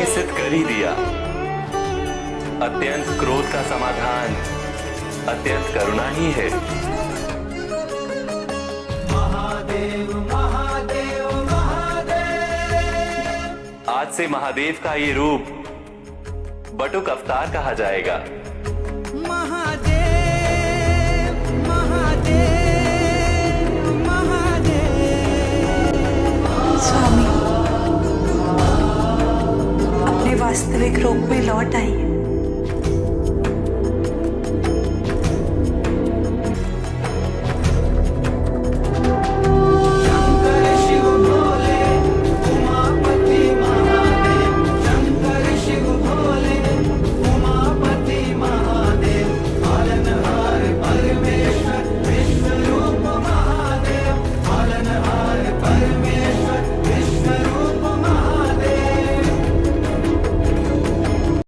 ने सिद्ध कर ही दिया। अत्यंत क्रोध का समाधान अत्यंत करुणा ही है। महादेव महादेव महादेव। आज से महादेव का ये रूप बटुक अवतार कहा जाएगा। महादेव महादेव महादेव। स्वामी, अपने वास्तविक रूप में लौट आइए।